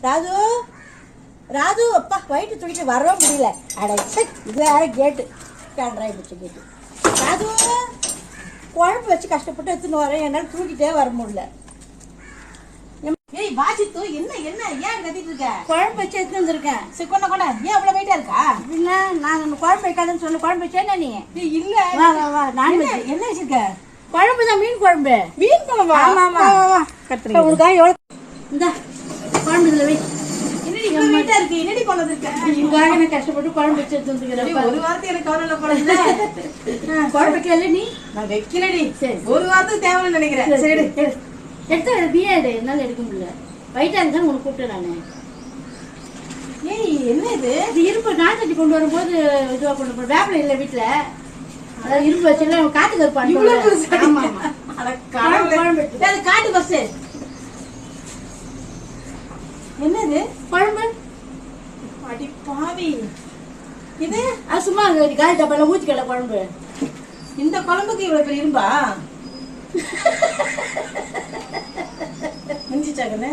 ராஜு ராஜு அப்பா வயிற்று துடிக்க வரவே முடியல. அட இது வேற கேட்டு கேண்டராய் பிடிச்ச கேட்டு. ராஜு குழம்பு வச்சு கஷ்டப்பட்டு எடுத்துன்னு வரேன், என்னால் தூக்கிட்டே வர முடியல. ஏய் வாசித்து என்ன என்ன ஏன் கத்திட்டு இருக்க? குழம்பு வச்சு எடுத்துன்னு வந்திருக்கேன். சரி கொண்ட கொண்ட ஏன் அவ்வளவு வெயிட்டா இருக்கா? இல்ல நான் குழம்பு வைக்காதுன்னு சொன்ன குழம்பு வச்சேன்னா நீ இல்ல வா வா வா நான் என்ன வச்சிருக்க? குழம்பு தான், மீன் குழம்பு. மீன் குழம்பா? ஆமா ஆமா வா கத்துறீங்க. உனக்காக எவ்வளோ இந்த குழம்பு இதில் வை. என்னடி இவ்வளவு வெயிட்டா இருக்கு? என்னடி கொண்டு வந்திருக்க? உனக்காக நான் கஷ்டப்பட்டு குழம்பு வச்சு எடுத்து வந்துக்கிறேன். ஒரு வாரத்துக்கு எனக்கு கவலை இல்ல போல இல்ல. குழம்பு வைக்கல நீ? நான் வைக்கலடி. சரி ஒரு வாரத்துக்கு தேவைன்னு நினைக்கிறேன். சரி எடுத்து பிஏடு என்னால எடுக்க முடியல. வயிற்றா இருந்தாலும் உனக்கு கூப்பிட்டேன் நான். ஏய் என்ன இது? இது இரும்பு நான் தட்டி கொண்டு வரும்போது இதுவா கொண்டு போய் வேப்பில இல்லை வீட்டுல, அதாவது இரும்பு வச்சுல காட்டுக்கு இருப்பான். இவ்வளவு பெருசா? ஆமா ஆமா. அட கடவுளே. அது காட்டு பஸ். என்னது? குழம்பு. அடி பாவி. இது அது சும்மா காலி டப்பால ஊத்திக்கல குழம்பு. இந்த குழம்புக்கு இவ்வளவு பெரிய இரும்பா? முடிஞ்சிச்சாக்கண்ணே?